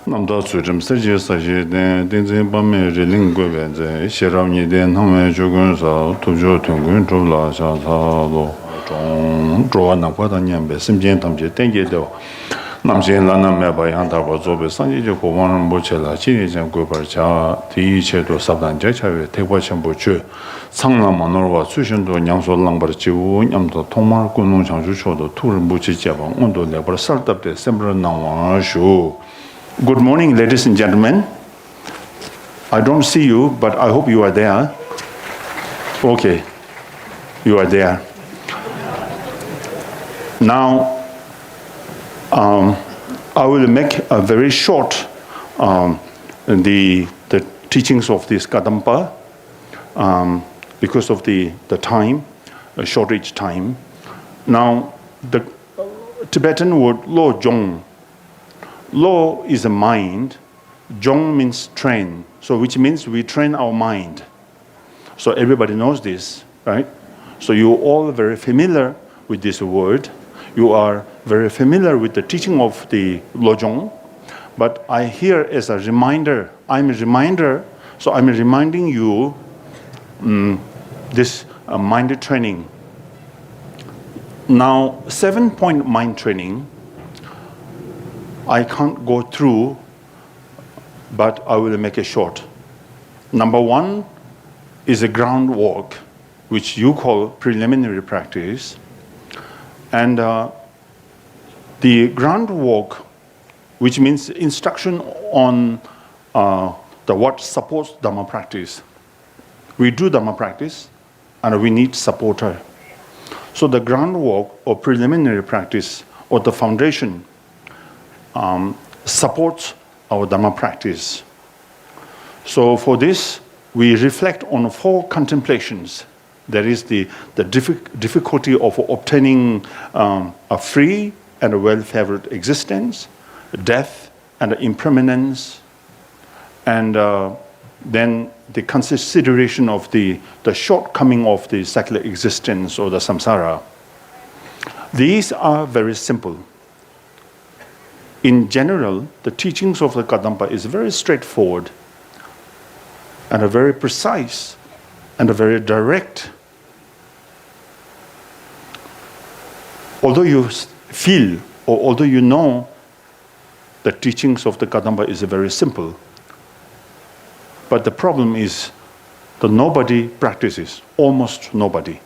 남다 수좀 세제 사제 된된 밤에 링고베제 시라우니 된 함에 조근서 도저 통군 졸라자사로 좀 조안나 과다냐베 심진 담제 땡게도 남신 라나메 바양다고 조베 상지제 고만은 모체라 진이전 고벌자 디체도 사단제 차에 대과천 보주 상남만으로와 수신도 냥솔랑버 지우 냠도 통말 군농 장주초도 투를 무지제방 온도 레버 설답데 셈브르 나와슈. Good morning, ladies and gentlemen. I don't see you, but I hope you are there. Okay, you are there. Now, I will make a very short the teachings of this Kadampa because of the time, a shortage time. Now, the Tibetan word lo jong. Lo is a mind, jong means train, so which means we train our mind. So everybody knows this, right? So you're all very familiar with this word. You are very familiar with the teaching of the Lojong, but I here as a reminder, I'm a reminder, so I'm reminding you this mind training. Now, 7-point mind training, I can't go through, but I will make it short. Number one is a groundwork, which you call preliminary practice. And the groundwork, which means instruction on what supports Dhamma practice. We do Dhamma practice, and we need supporter. So the groundwork or preliminary practice or the foundation supports our Dhamma practice. So for this, we reflect on 4 contemplations. There is the difficulty of obtaining a free and a well-favored existence, death and impermanence, and then the consideration of the shortcoming of the secular existence or the samsara. These are very simple. In general, the teachings of the Kadampa is very straightforward and a very precise and a very direct. Although you feel or although you know the teachings of the Kadampa is very simple, but the problem is that nobody practices, almost nobody.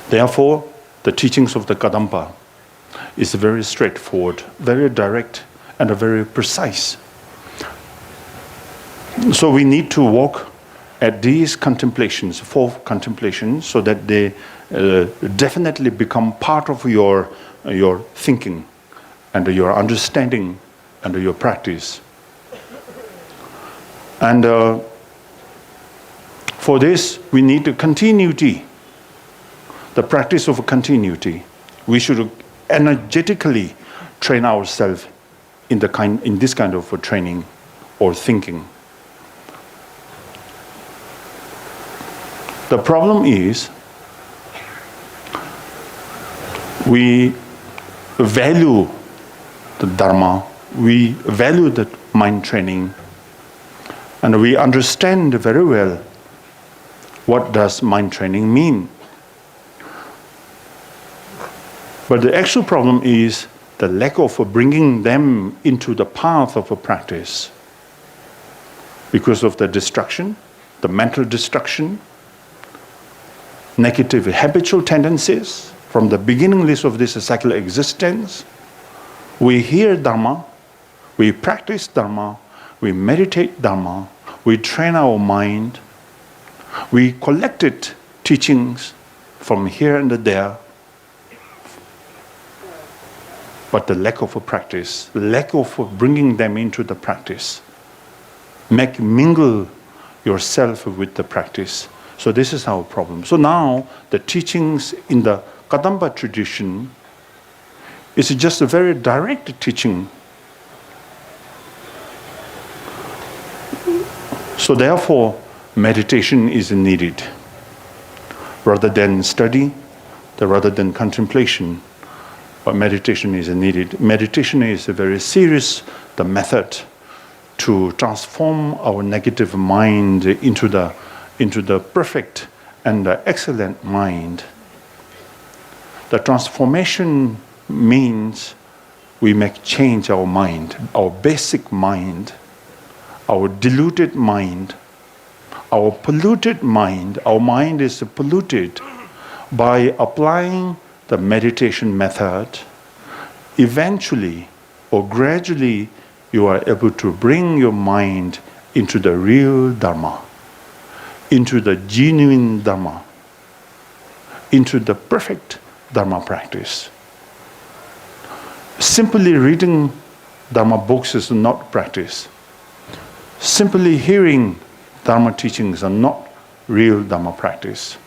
Therefore, the teachings of the Kadampa is very straightforward, very direct, and very precise. So we need to walk at these contemplations, 4 contemplations, so that they definitely become part of your thinking and your understanding and your practice. And for this, we need a continuity, the practice of continuity. We should energetically train ourselves in this kind of training or thinking. The problem is we value the Dharma, we value the mind training, and we understand very well what does mind training mean. But the actual problem is the lack of bringing them into the path of a practice because of the distraction, the mental distraction, negative habitual tendencies from the beginning list of this secular existence. We hear Dharma, we practice Dharma, we meditate Dharma, we train our mind, we collected teachings from here and there, but the lack of a practice, the lack of bringing them into the practice, mingle yourself with the practice. So this is our problem. So now the teachings in the Kadampa tradition is just a very direct teaching. So therefore, meditation is needed. Rather than study, rather than contemplation, but meditation is needed. Meditation is a very serious the method to transform our negative mind into the perfect and excellent mind. The transformation means we make change our mind, our basic mind, our deluded mind, our polluted mind. Our mind is polluted. By applying the meditation method, eventually or gradually you are able to bring your mind into the real Dharma, into the genuine Dharma, into the perfect Dharma practice. Simply reading Dharma books is not practice. Simply hearing Dharma teachings are not real Dharma practice.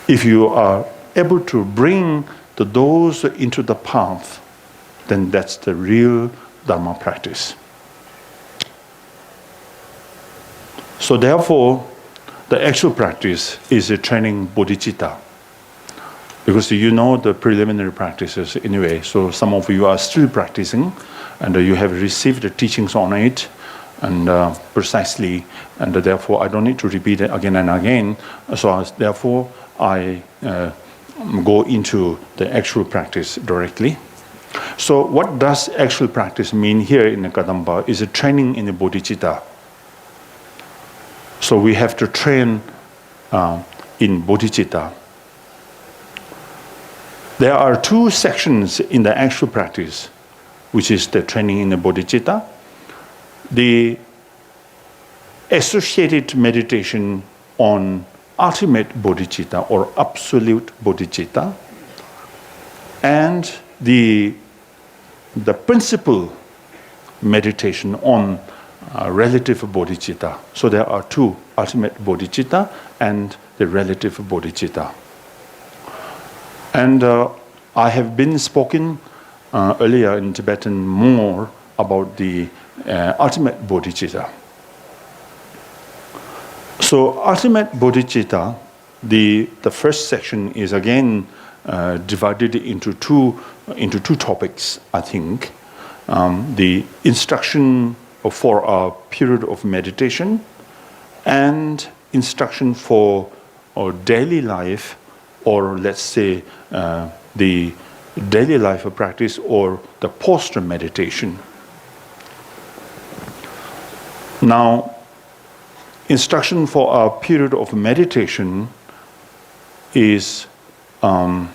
If you are able to bring those into the path, then that's the real Dharma practice. So therefore, the actual practice is a training bodhicitta. Because you know the preliminary practices anyway, so some of you are still practicing and you have received the teachings on it and precisely, and therefore I don't need to repeat it again and again. So therefore I go into the actual practice directly. So what does actual practice mean here in the Kadamba is a training in the bodhicitta. So we have to train in bodhicitta. There are two sections in the actual practice, which is the training in the bodhicitta. The associated meditation on ultimate bodhicitta or absolute bodhicitta, and the principal meditation on relative bodhicitta. So there are two, ultimate bodhicitta and the relative bodhicitta. And I have been spoken earlier in Tibetan more about the ultimate bodhicitta. So ultimate bodhicitta, the first section is again divided into two topics, I think. The instruction for a period of meditation and instruction for our daily life, or let's say the daily life of practice or the posture meditation. Now, instruction for a period of meditation is to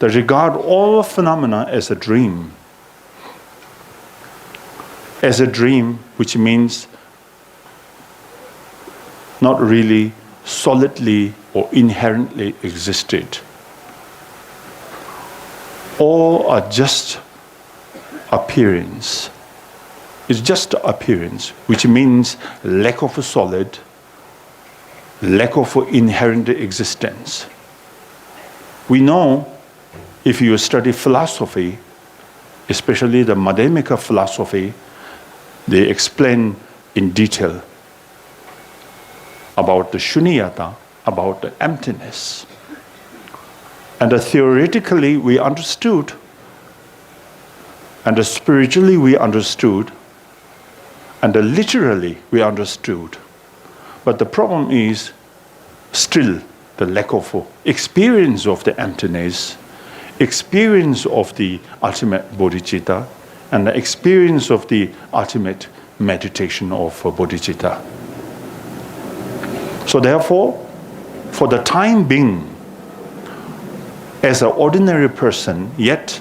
regard all phenomena as a dream. As a dream, which means not really solidly or inherently existed. All are just appearance. It's just appearance, which means lack of a solid, lack of inherent existence. We know, if you study philosophy, especially the Madhyamika philosophy, they explain in detail about the shunyata, about the emptiness. And theoretically we understood, and spiritually we understood, and literally we understood. But the problem is still the lack of experience of the emptiness, experience of the ultimate bodhicitta, and the experience of the ultimate meditation of bodhicitta. So therefore, for the time being, as an ordinary person, yet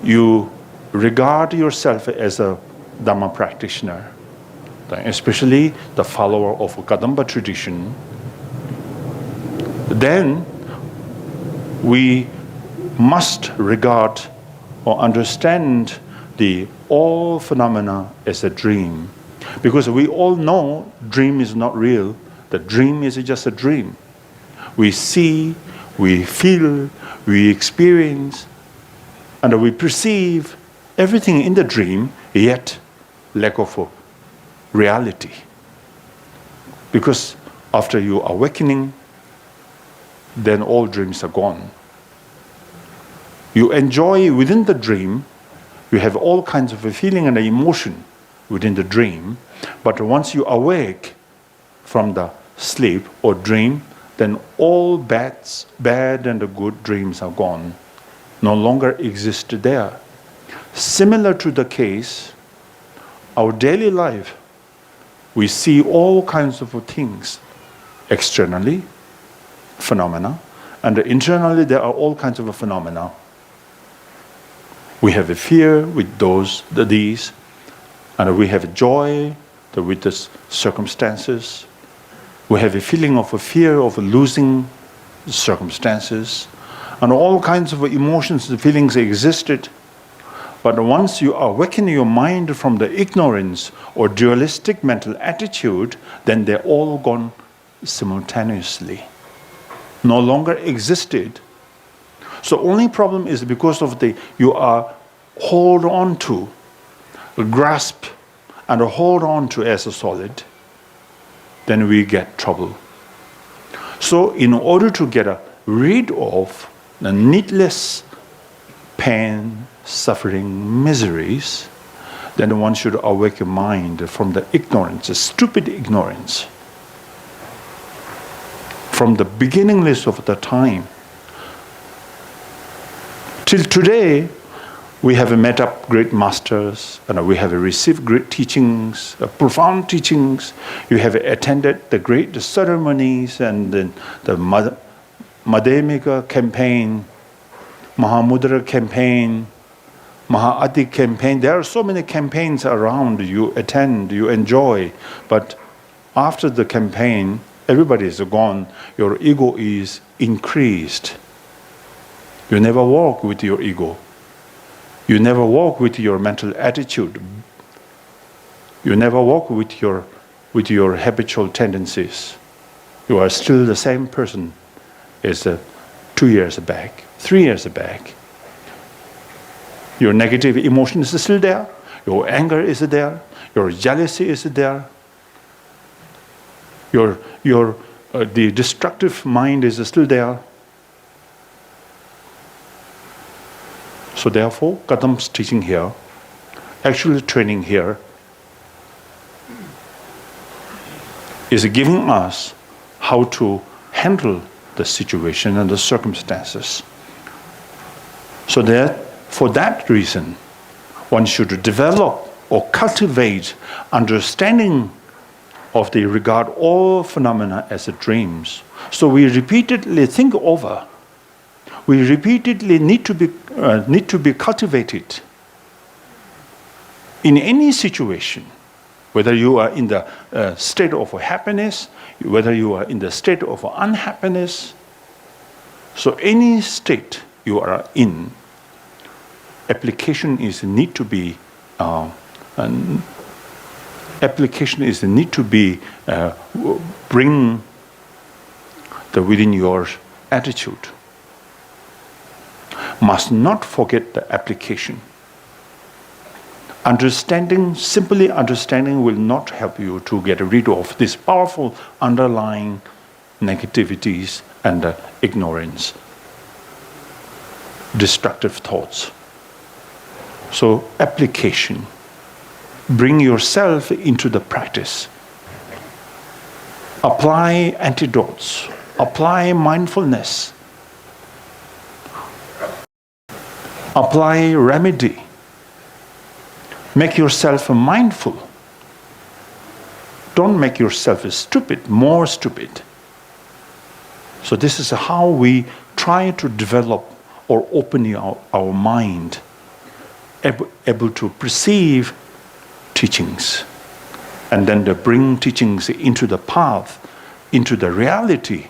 you regard yourself as a Dhamma practitioner, especially the follower of Kadamba tradition, then we must regard or understand the all phenomena as a dream. Because we all know dream is not real. The dream is just a dream. We see, we feel, we experience, and we perceive everything in the dream, yet lack of reality. Because after you awakening, then all dreams are gone. You enjoy within the dream. You have all kinds of a feeling and emotion within the dream. But once you awake from the sleep or dream, then all bad and the good dreams are gone, no longer exist there. Similar to the case, our daily life, we see all kinds of things externally, phenomena, and internally there are all kinds of phenomena. We have a fear with these, and we have a joy with the circumstances. We have a feeling of a fear of losing the circumstances, and all kinds of emotions and feelings existed. But once you awaken your mind from the ignorance or dualistic mental attitude, then they're all gone simultaneously. No longer existed. So only problem is because of you are hold on to, grasp and hold on to as a solid, then we get trouble. So in order to get rid of the needless pain, suffering, miseries, then one should awake your mind from the ignorance, the stupid ignorance. From the beginningless of the time till today, we have met up great masters, and we have received great teachings, profound teachings. You have attended the great ceremonies and the Madhyamika campaign, Mahamudra campaign, Mahāti campaign. There are so many campaigns around. You attend, you enjoy, but after the campaign, everybody is gone. Your ego is increased. You never walk with your ego. You never walk with your mental attitude. You never walk with your habitual tendencies. You are still the same person as 2 years back, 3 years back. Your negative emotion is still there. Your anger is there. Your jealousy is there. The destructive mind is still there. So therefore, Kadam's teaching here, actually training here, is giving us how to handle the situation and the circumstances. So that for that reason, one should develop or cultivate understanding of the regard all phenomena as dreams. So we repeatedly think over. We repeatedly need to be cultivated in any situation, whether you are in the state of happiness, whether you are in the state of unhappiness. So any state you are in, application is need to be bring within your attitude. Must not forget the application. Simply understanding will not help you to get rid of these powerful underlying negativities and ignorance, destructive thoughts. So application. Bring yourself into the practice. Apply antidotes. Apply mindfulness. Apply remedy. Make yourself mindful. Don't make yourself stupid, more stupid. So this is how we try to develop or open our mind, able to perceive teachings, and then to bring teachings into the path, into the reality.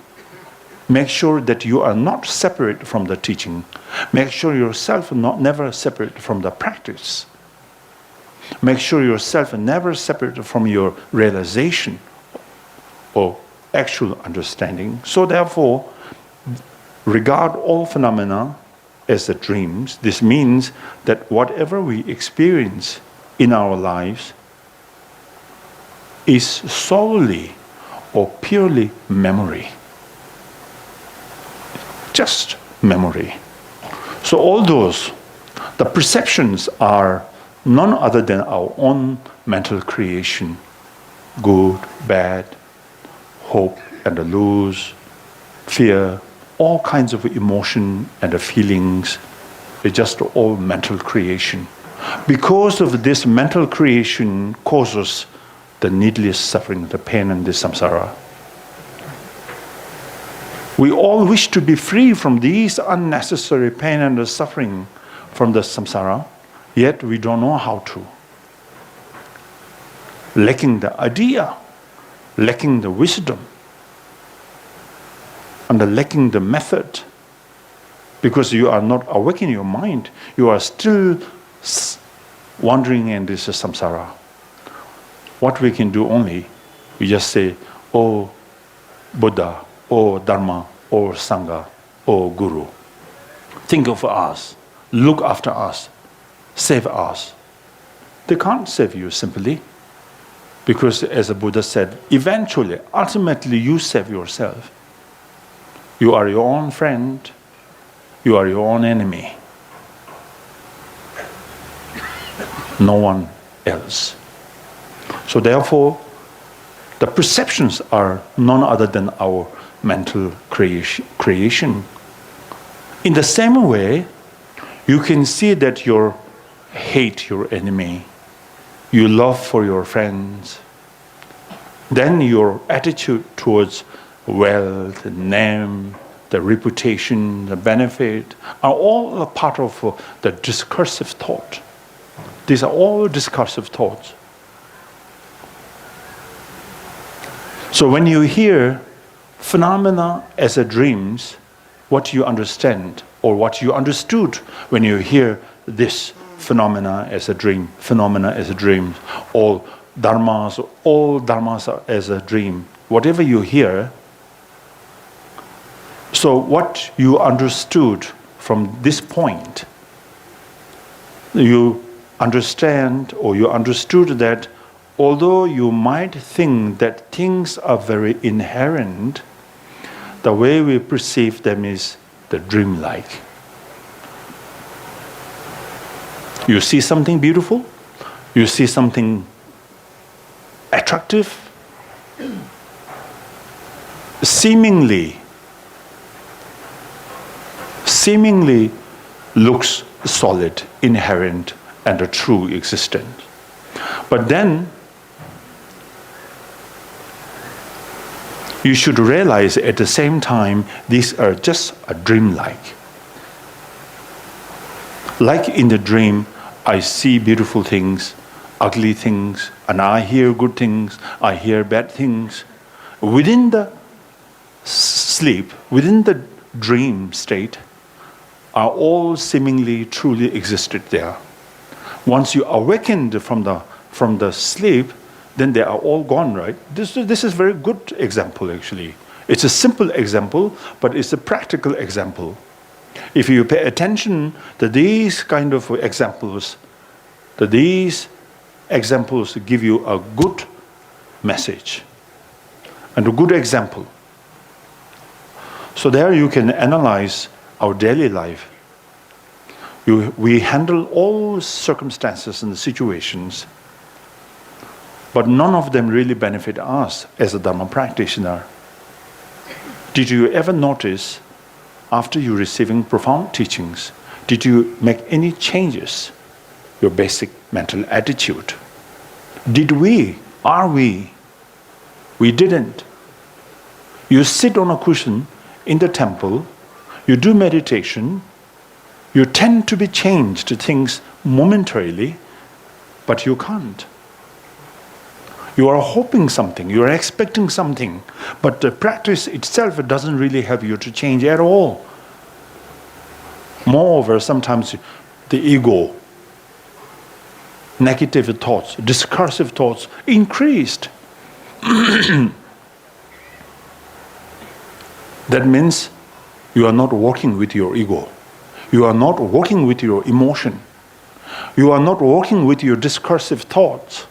Make sure that you are not separate from the teaching. Make sure yourself never separate from the practice. Make sure yourself never separate from your realization or actual understanding. So therefore, regard all phenomena as the dreams. This means that whatever we experience in our lives is solely or purely memory. Just memory. So all those, the perceptions are none other than our own mental creation. Good, bad, hope and lose, fear, all kinds of emotion and feelings. It's just all mental creation. Because of this mental creation causes the needless suffering, the pain and the samsara. We all wish to be free from these unnecessary pain and the suffering from the samsara, yet we don't know how to. Lacking the idea, lacking the wisdom, and lacking the method. Because you are not awakening your mind, you are still wandering in this samsara. What we can do only, we just say, oh Buddha, oh Dharma, oh Sangha, oh Guru. Think of us, look after us, save us. They can't save you simply. Because as the Buddha said, eventually, ultimately you save yourself. You are your own friend, you are your own enemy. No one else. So therefore, the perceptions are none other than our mental creation. In the same way, you can see that you hate your enemy, you love for your friends. Then your attitude towards wealth, the name, the reputation, the benefit are all a part of the discursive thought. These are all discursive thoughts. So when you hear phenomena as a dreams, what you understand or what you understood when you hear this phenomena as a dream, all dharmas are as a dream, whatever you hear. So what you understood from this point, you understand or you understood that although you might think that things are very inherent, the way we perceive them is the dreamlike. You see something beautiful, you see something attractive, seemingly looks solid, inherent, and a true existence. But then you should realize at the same time these are just a dreamlike. Like in the dream, I see beautiful things, ugly things, and I hear good things, I hear bad things. Within the sleep, within the dream state, are all seemingly truly existed there. Once you awakened from the sleep, then they are all gone, right? This is a very good example, actually. It's a simple example, but it's a practical example. If you pay attention to these kind of examples, these examples give you a good message and a good example. So there you can analyze our daily life. We handle all circumstances and situations, but none of them really benefit us as a Dharma practitioner. Did you ever notice, after you receiving profound teachings, did you make any changes? Your basic mental attitude. Did we? Are we? We didn't. You sit on a cushion in the temple, you do meditation, you tend to be changed to things momentarily, but you can't. You are hoping something, you are expecting something, but the practice itself doesn't really help you to change at all. Moreover, sometimes the ego, negative thoughts, discursive thoughts increased. That means you are not working with your ego. You are not working with your emotion. You are not working with your discursive thoughts.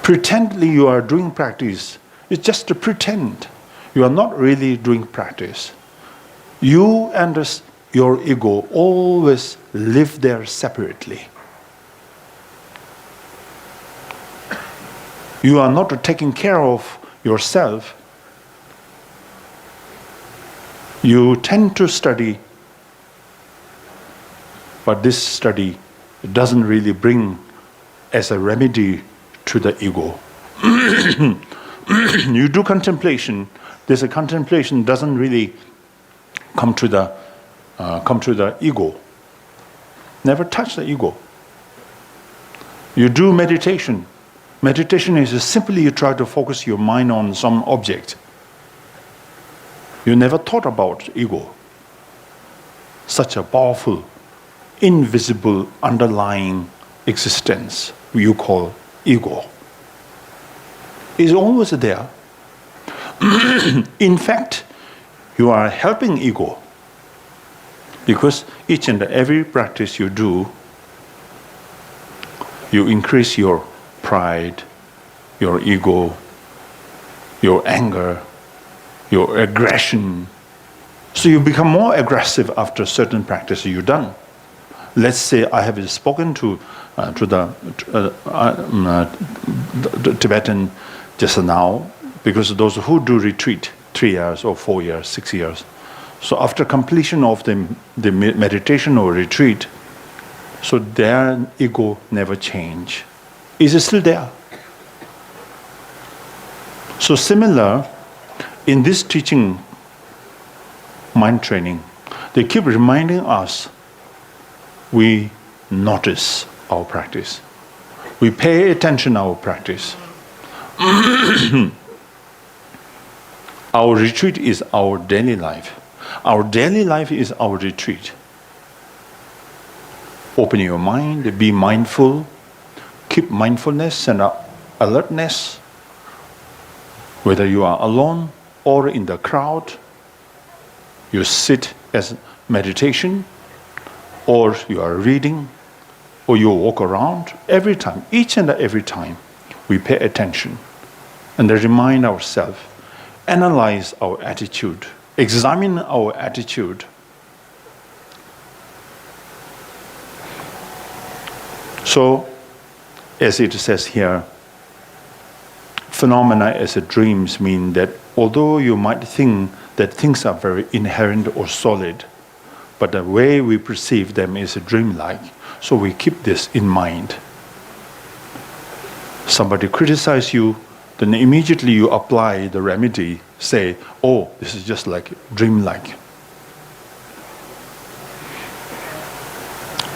Pretendly you are doing practice. It's just a pretend. You are not really doing practice. You and your ego always live there separately. You are not taking care of yourself. You tend to study, but this study doesn't really bring as a remedy to the ego. You do contemplation. This contemplation doesn't really come to the ego. Never touch the ego. You do meditation. Meditation is simply you try to focus your mind on some object. You never thought about ego. Such a powerful, invisible, underlying existence you call ego is always there. In fact, you are helping ego because each and every practice you do, you increase your pride, your ego, your anger, your aggression. So you become more aggressive after certain practice you've done. Let's say I have spoken to the Tibetan just now, because those who do retreat 3 years or 4 years, 6 years. So after completion of the meditation or retreat, so their ego never change. Is it still there? So similar, in this teaching, mind training, they keep reminding us, we notice our practice. We pay attention to our practice. Our retreat is our daily life. Our daily life is our retreat. Open your mind, be mindful, keep mindfulness and alertness, whether you are alone or in the crowd. You sit as meditation, or you are reading, or you walk around. Every time, each and every time, we pay attention and remind ourselves, analyze our attitude, examine our attitude. So, as it says here, phenomena as dreams mean that although you might think that things are very inherent or solid, but the way we perceive them is dreamlike. So we keep this in mind. Somebody criticizes you, then immediately you apply the remedy, say, oh, this is just like dreamlike.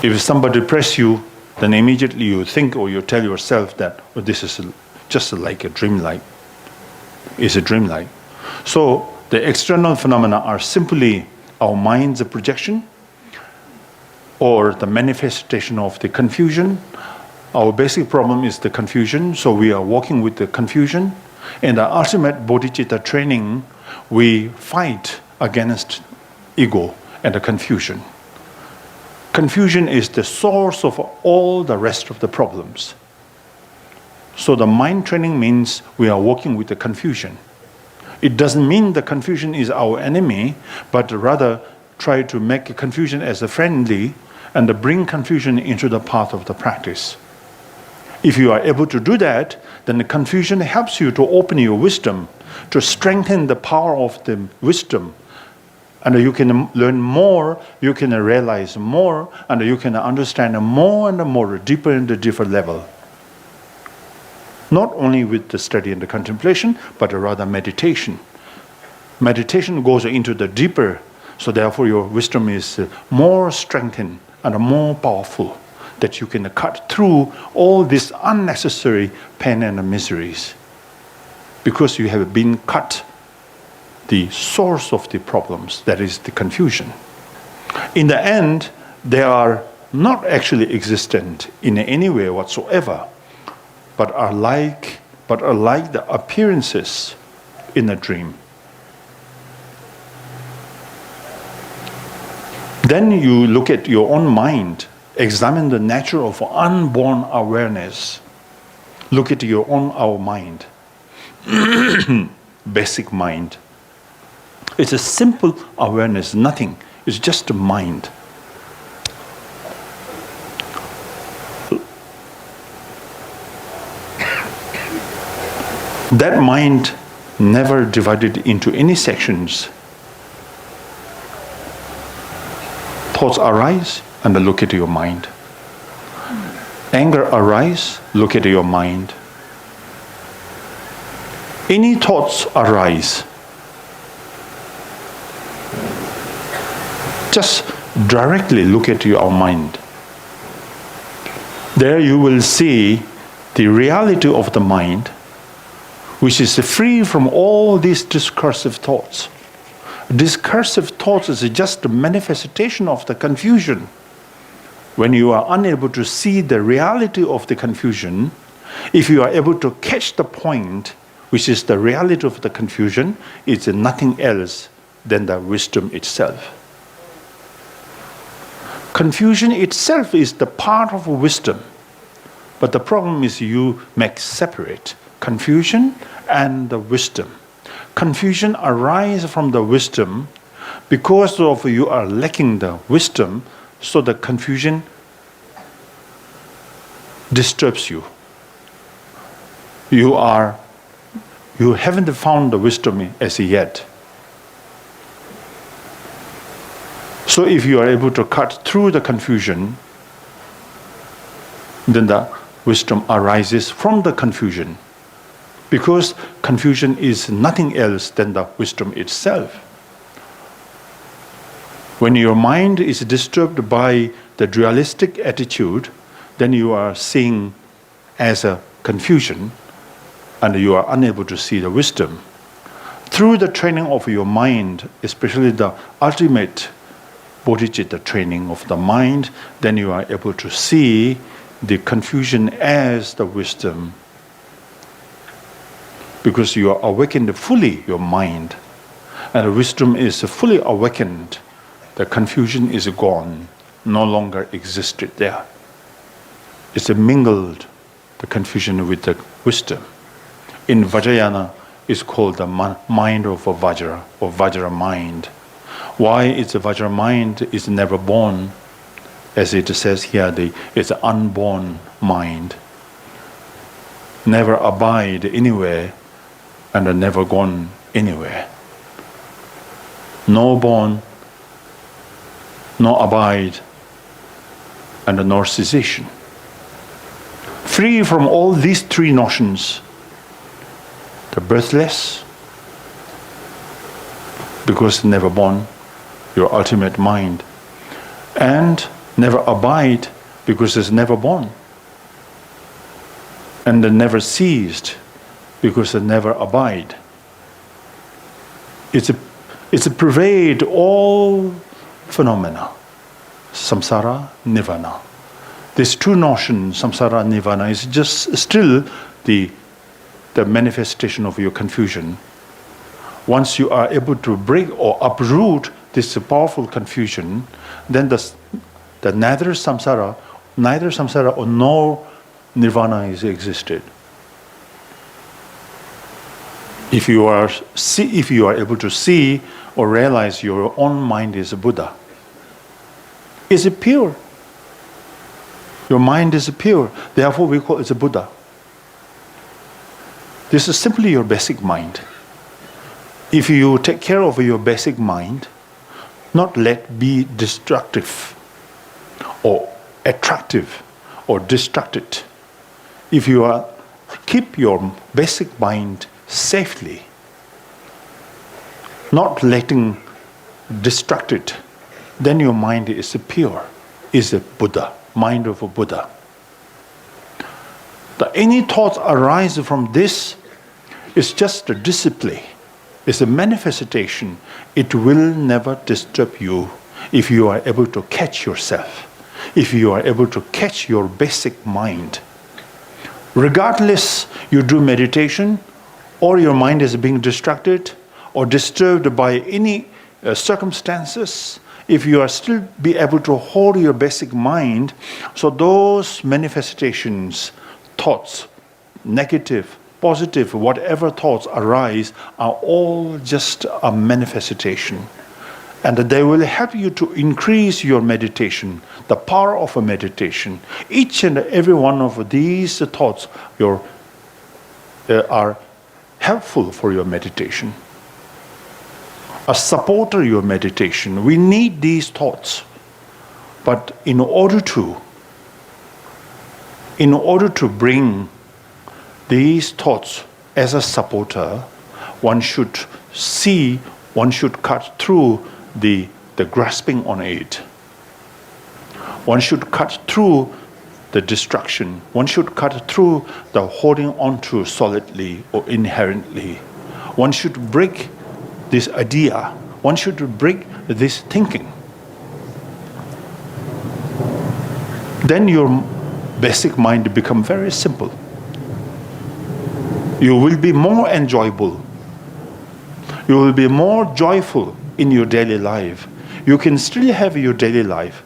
If somebody press you, then immediately you think or you tell yourself that, oh, this is just like a dreamlike. It's a dreamlike. So the external phenomena are simply our mind's projection or the manifestation of the confusion. Our basic problem is the confusion, so we are working with the confusion. In the ultimate bodhicitta training, we fight against ego and the confusion. Confusion is the source of all the rest of the problems. So the mind training means we are working with the confusion. It doesn't mean the confusion is our enemy, but rather try to make confusion as a friendly and bring confusion into the path of the practice. If you are able to do that, then the confusion helps you to open your wisdom, to strengthen the power of the wisdom. And you can learn more, you can realize more, and you can understand more and more, deeper and deeper level. Not only with the study and the contemplation, but rather meditation. Meditation goes into the deeper, so therefore your wisdom is more strengthened and more powerful, that you can cut through all these unnecessary pain and miseries. Because you have been cut the source of the problems, that is the confusion. In the end, they are not actually existent in any way whatsoever, but are like the appearances in a dream. Then you look at your own mind, examine the nature of unborn awareness. Look at your own mind, basic mind. It's a simple awareness, nothing. It's just a mind. That mind never divided into any sections. Thoughts arise and look at your mind. Anger arise, look at your mind. Any thoughts arise, just directly look at your mind. There you will see the reality of the mind, which is free from all these discursive thoughts. Discursive thoughts is just a manifestation of the confusion. When you are unable to see the reality of the confusion, if you are able to catch the point, which is the reality of the confusion, it's nothing else than the wisdom itself. Confusion itself is the part of wisdom. But the problem is you make separate confusion and the wisdom. Confusion arises from the wisdom because of you are lacking the wisdom, so the confusion disturbs you. You haven't found the wisdom as yet. So if you are able to cut through the confusion, then the wisdom arises from the confusion. Because confusion is nothing else than the wisdom itself. When your mind is disturbed by the dualistic attitude, then you are seeing as a confusion and you are unable to see the wisdom. Through the training of your mind, especially the ultimate bodhicitta training of the mind, then you are able to see the confusion as the wisdom. Because you are awakened fully, your mind, and the wisdom is fully awakened, the confusion is gone, no longer existed there. It's mingled, the confusion with the wisdom. In Vajrayana, it's called the mind of a Vajra, or Vajra mind. Why is a Vajra mind is never born? As it says here, it's an unborn mind. Never abide anywhere, and never gone anywhere. No born, no abide, and no cessation. Free from all these three notions, the birthless, because never born, your ultimate mind, and never abide, because it's never born, and never ceased, because it never abide. It's pervade all phenomena, samsara, nirvana. These two notions, samsara and nirvana, is just still the manifestation of your confusion. Once you are able to break or uproot this powerful confusion, then the neither samsara or no nirvana is existed. If you are able to see or realize your own mind is a Buddha, is it pure? Your mind is pure, therefore we call it a Buddha. This is simply your basic mind. If you take care of your basic mind, not let be destructive or attractive or distracted. If you keep your basic mind safely, not letting distracted, then your mind is pure, is a Buddha, mind of a Buddha. Any thoughts arise from this is just a display, it's a manifestation. It will never disturb you if you are able to catch yourself, if you are able to catch your basic mind. Regardless you do meditation, or your mind is being distracted or disturbed by any circumstances, if you are still be able to hold your basic mind, so those manifestations, thoughts, negative, positive, whatever thoughts arise, are all just a manifestation. And they will help you to increase your meditation, the power of a meditation. Each and every one of these thoughts are helpful for your meditation. A supporter your meditation. We need these thoughts. But in order to bring these thoughts as a supporter, one should cut through the grasping on it. One should cut through the distraction. One should cut through the holding on to solidly or inherently. One should break this idea. One should break this thinking. Then your basic mind become very simple. You will be more enjoyable. You will be more joyful in your daily life. You can still have your daily life.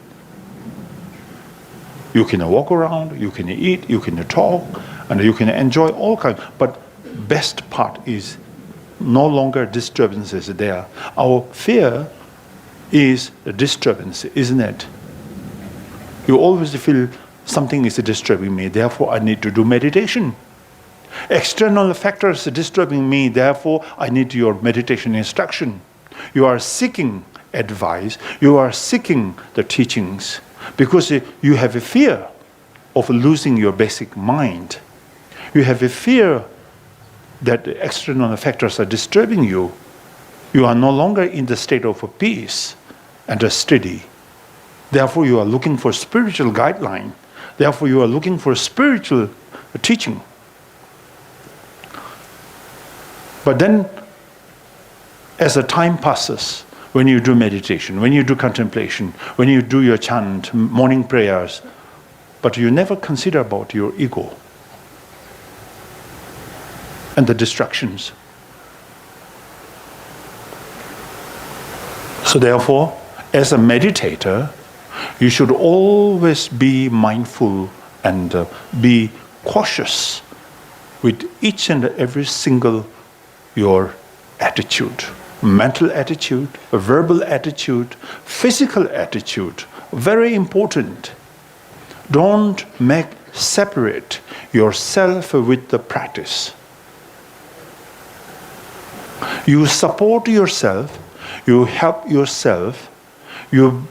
You can walk around, you can eat, you can talk, and you can enjoy all kinds. But best part is no longer disturbances there. Our fear is a disturbance, isn't it? You always feel something is disturbing me, therefore I need to do meditation. External factors are disturbing me, therefore I need your meditation instruction. You are seeking advice, you are seeking the teachings, because you have a fear of losing your basic mind. You have a fear that external factors are disturbing you. You are no longer in the state of peace and steady. Therefore you are looking for spiritual guideline. Therefore you are looking for spiritual teaching. But then, as the time passes, when you do meditation, when you do contemplation, when you do your chant, morning prayers, but you never consider about your ego and the distractions. So therefore, as a meditator, you should always be mindful and be cautious with each and every single your attitude, mental attitude, verbal attitude, physical attitude. Very important. Don't separate yourself with the practice. You support yourself, you help yourself, you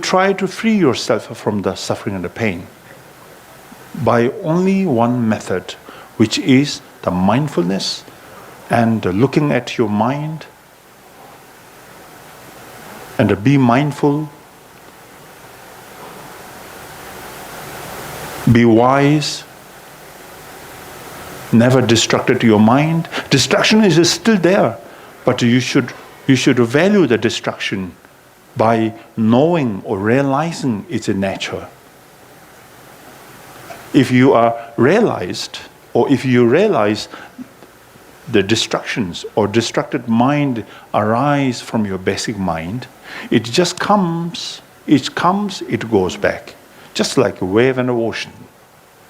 try to free yourself from the suffering and the pain by only one method, which is the mindfulness and looking at your mind and be mindful, be wise, never distracted your mind. Distraction is still there, but you should value the distraction by knowing or realizing its nature. If you are realized, or if you realize the distractions or distracted mind arise from your basic mind, it just comes, it goes back. Just like a wave in the ocean.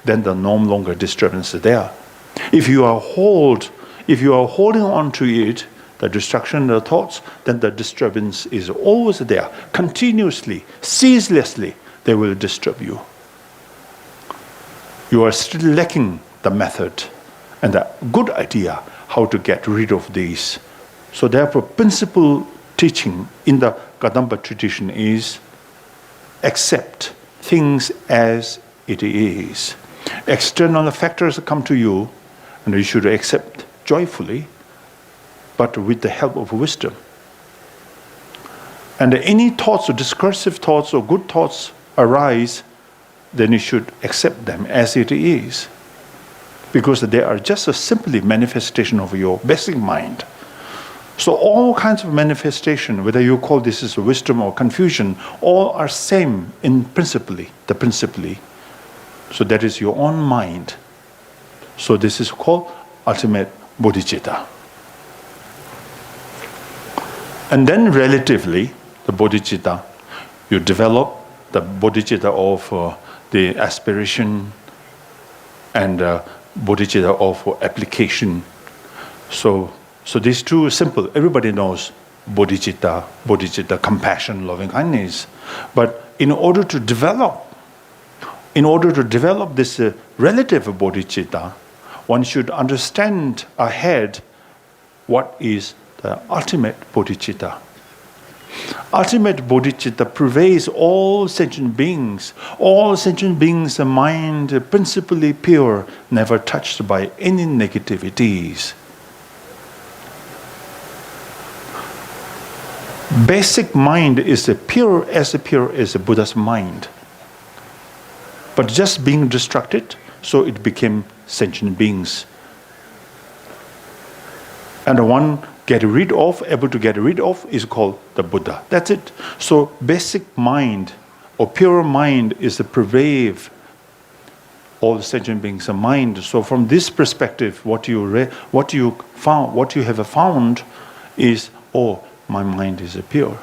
Then the no longer disturbance is there. If you are holding on to it, the distraction, the thoughts, then the disturbance is always there. Continuously, ceaselessly, they will disturb you. You are still lacking the method and the good idea how to get rid of these. So therefore, principal teaching in the Kadamba tradition is accept things as it is. External factors come to you, and you should accept joyfully, but with the help of wisdom. And any thoughts or discursive thoughts or good thoughts arise, then you should accept them as it is. Because they are just a simply manifestation of your basic mind. So all kinds of manifestation, whether you call this as wisdom or confusion, all are same in principally. So that is your own mind. So this is called ultimate bodhicitta. And then relatively, the bodhicitta, you develop the bodhicitta of the aspiration and bodhicitta of application. So these two are simple. Everybody knows bodhicitta, compassion, loving kindness. But in order to develop this relative bodhicitta, one should understand ahead what is the ultimate bodhicitta. Ultimate bodhicitta pervades all sentient beings. All sentient beings, a mind principally pure, never touched by any negativities. Basic mind is pure as a Buddha's mind. But just being distracted, so it became sentient beings. And the one able to get rid of is called the Buddha. That's it. So basic mind or pure mind is the pervade all sentient beings' mind. So from this perspective, what you have found is, oh, my mind is pure.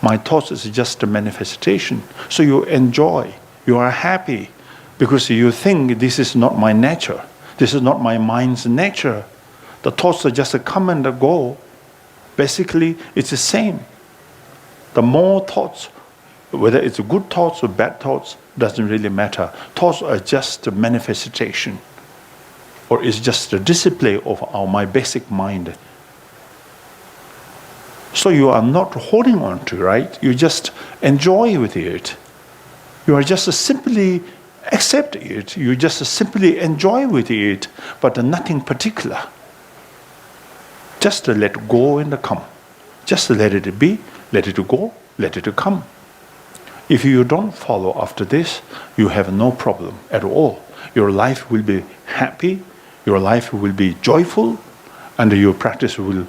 My thoughts is just a manifestation. So you enjoy, you are happy, because you think this is not my nature. This is not my mind's nature. The thoughts are just a come and a go. Basically, it's the same. The more thoughts, whether it's good thoughts or bad thoughts, doesn't really matter. Thoughts are just a manifestation, or it's just a display of my basic mind. So you are not holding on to, right? You just enjoy with it. You are just simply accept it. You just simply enjoy with it, but nothing particular. Just to let go and come. Just to let it be, let it go, let it come. If you don't follow after this, you have no problem at all. Your life will be happy, your life will be joyful, and your practice will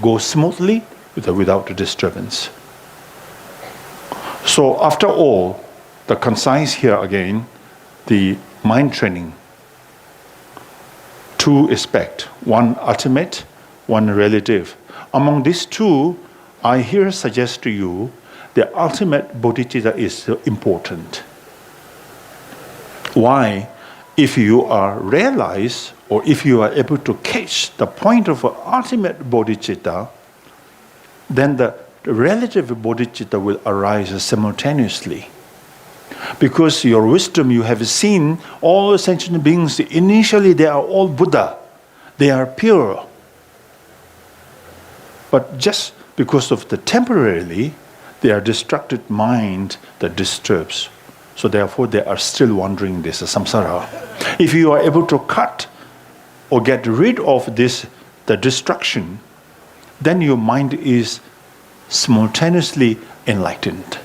go smoothly without disturbance. So after all, the concise here again, the mind training. Two aspects, one ultimate, one relative. Among these two, I here suggest to you the ultimate bodhicitta is important. Why? If you are realized, or if you are able to catch the point of ultimate bodhicitta, then the relative bodhicitta will arise simultaneously. Because your wisdom, you have seen all sentient beings, initially they are all Buddha. They are pure. But just because of the temporarily, they are distracted mind that disturbs. So therefore they are still wandering this samsara. If you are able to cut or get rid of this, the distraction, then your mind is simultaneously enlightened.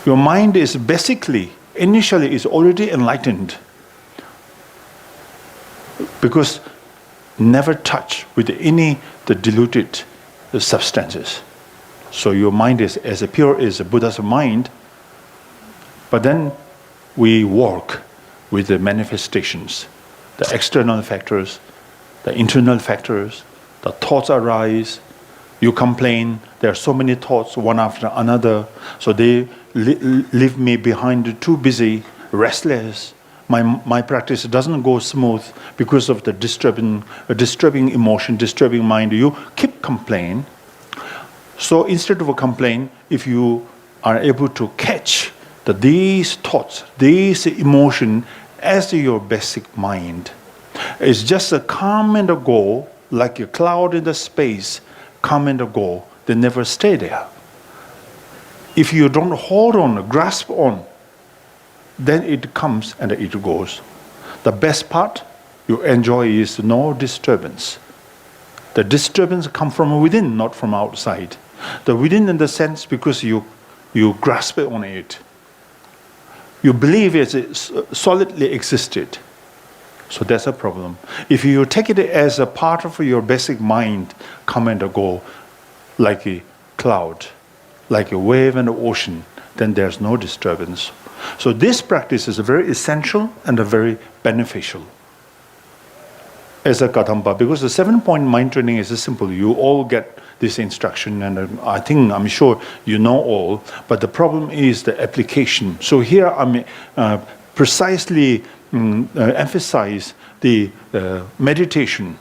Your mind is basically, initially is already enlightened, because never touch with any the diluted substances. So your mind is as pure as a Buddha's mind, but then we work with the manifestations, the external factors, the internal factors, the thoughts arise, you complain, there are so many thoughts one after another, so they leave me behind, too busy, restless. My practice doesn't go smooth because of the disturbing emotion, disturbing mind. You keep complaining. So instead of a complaint, if you are able to catch these thoughts, these emotion as your basic mind, it's just a come and a go, like a cloud in the space, come and a go. They never stay there. If you don't hold on, grasp on, then it comes and it goes. The best part you enjoy is no disturbance. The disturbance comes from within, not from outside. The within in the sense because you grasp on it. You believe it solidly existed. So that's a problem. If you take it as a part of your basic mind, come and go, like a cloud, like a wave in the ocean, then there's no disturbance. So this practice is very essential and very beneficial as a Kadamba, because the 7-point mind training is simple. You all get this instruction, and I'm sure you know all, but the problem is the application. So here I'm precisely emphasize the meditation,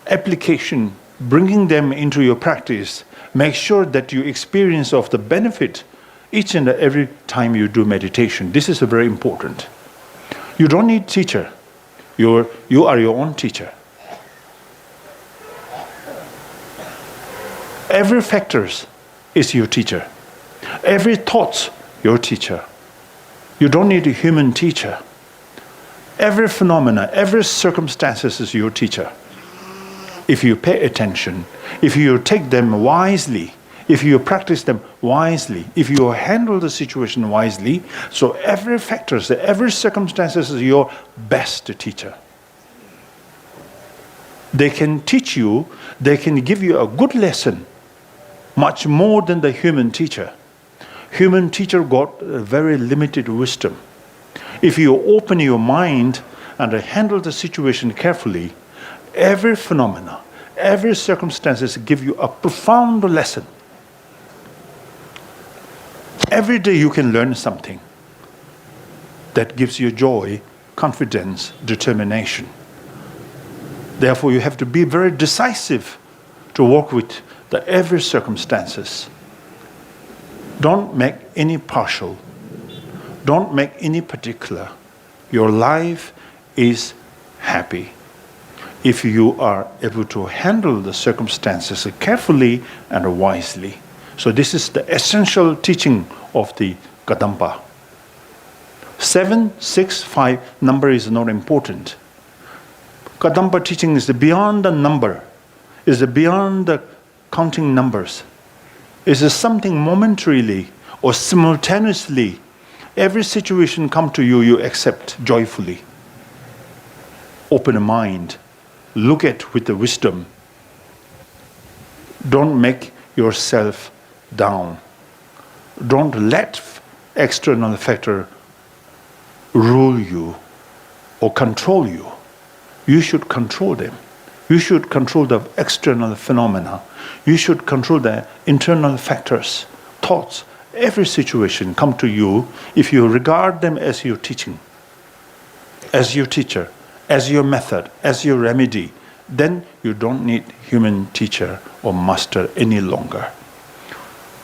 application bringing them into your practice, make sure that you experience of the benefit each and every time you do meditation. This is very important. You don't need teacher. You are your own teacher. Every factor is your teacher. Every thought, your teacher. You don't need a human teacher. Every phenomena, every circumstances is your teacher. If you pay attention, if you take them wisely, if you practice them wisely, if you handle the situation wisely, so every factor, every circumstances is your best teacher. They can teach you, they can give you a good lesson, much more than the human teacher. Human teacher got a very limited wisdom. If you open your mind and handle the situation carefully, every phenomena, every circumstances give you a profound lesson. Every day you can learn something that gives you joy, confidence, determination. Therefore, you have to be very decisive to work with the every circumstances. Don't make any partial. Don't make any particular. Your life is happy if you are able to handle the circumstances carefully and wisely. So this is the essential teaching of the Kadampa. 7, 6, 5 number is not important. Kadampa teaching is beyond the number, is beyond the counting numbers. It is something momentarily or simultaneously. Every situation come to you, you accept joyfully. Open mind. Look at with the wisdom. Don't make yourself down. Don't let external factor rule you or control you. You should control them. You should control the external phenomena. You should control the internal factors, thoughts. Every situation come to you if you regard them as your teaching, as your teacher, as your method, as your remedy. Then you don't need human teacher or master any longer.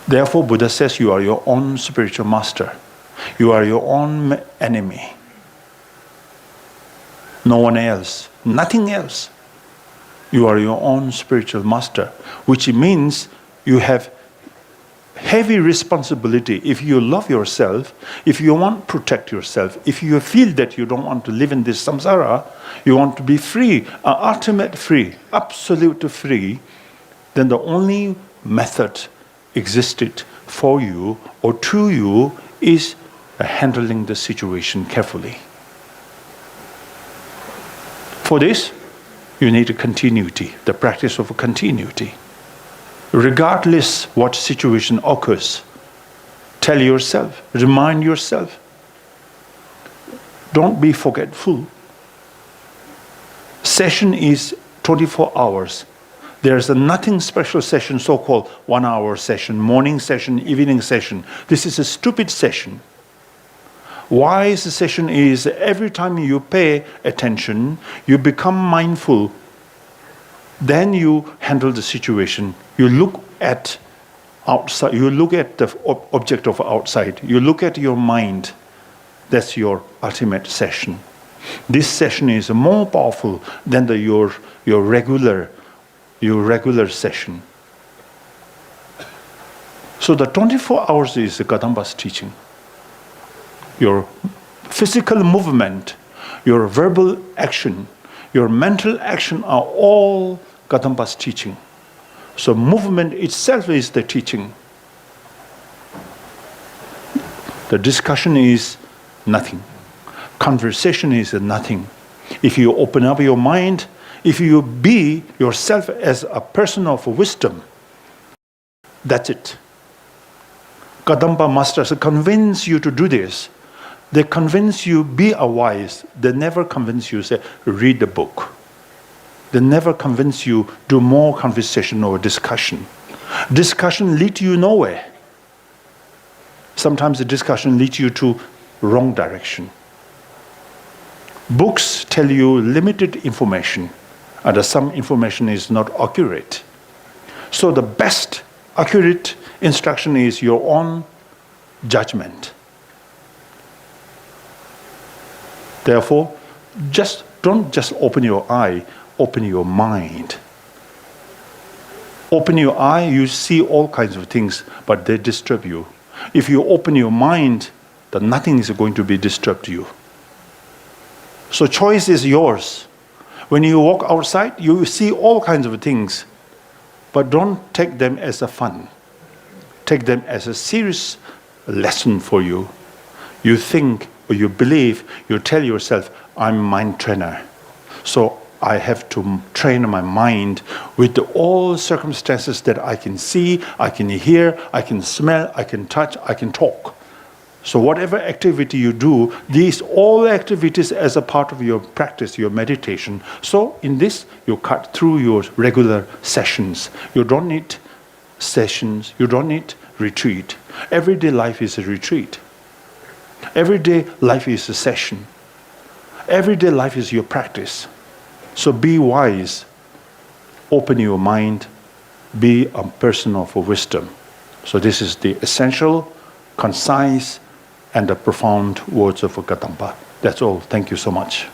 Therefore, Buddha says you are your own spiritual master. You are your own enemy. No one else, nothing else. You are your own spiritual master, which means you have heavy responsibility. If you love yourself, if you want to protect yourself, if you feel that you don't want to live in this samsara, you want to be free, ultimate free, absolute free, then the only method existed for you or to you is handling the situation carefully. For this, you need a continuity, the practice of a continuity. Regardless what situation occurs, tell yourself, remind yourself. Don't be forgetful. Session is 24 hours. There's a nothing special session, so-called 1 hour session, morning session, evening session. This is a stupid session. Wise session is every time you pay attention, you become mindful, then you handle the situation. You look at outside, you look at the object of outside, you look at your mind. That's your ultimate session. This session is more powerful than your regular session. So the 24 hours is the Kadamba's teaching. Your physical movement, your verbal action, your mental action are all Kadamba's teaching. So movement itself is the teaching. The discussion is nothing. Conversation is nothing. If you open up your mind, if you be yourself as a person of wisdom, that's it. Kadampa masters convince you to do this. They convince you be a wise. They never convince you say read the book. They never convince you do more conversation or discussion. Discussion leads you nowhere. Sometimes the discussion leads you to wrong direction. Books tell you limited information, and some information is not accurate. So the best accurate instruction is your own judgment. Therefore, don't just open your eye, open your mind. Open your eye, you see all kinds of things, but they disturb you. If you open your mind, then nothing is going to be disturbed you. So choice is yours. When you walk outside, you see all kinds of things, but don't take them as a fun. Take them as a serious lesson for you. You think or you believe, you tell yourself, I'm a mind trainer. So I have to train my mind with all circumstances that I can see, I can hear, I can smell, I can touch, I can talk. So whatever activity you do, these all activities as a part of your practice, your meditation. So in this, you cut through your regular sessions. You don't need sessions, you don't need retreat. Everyday life is a retreat. Everyday life is a session. Everyday life is your practice. So be wise. Open your mind. Be a person of wisdom. So this is the essential, concise, and the profound words of Gatampa. That's all. Thank you so much.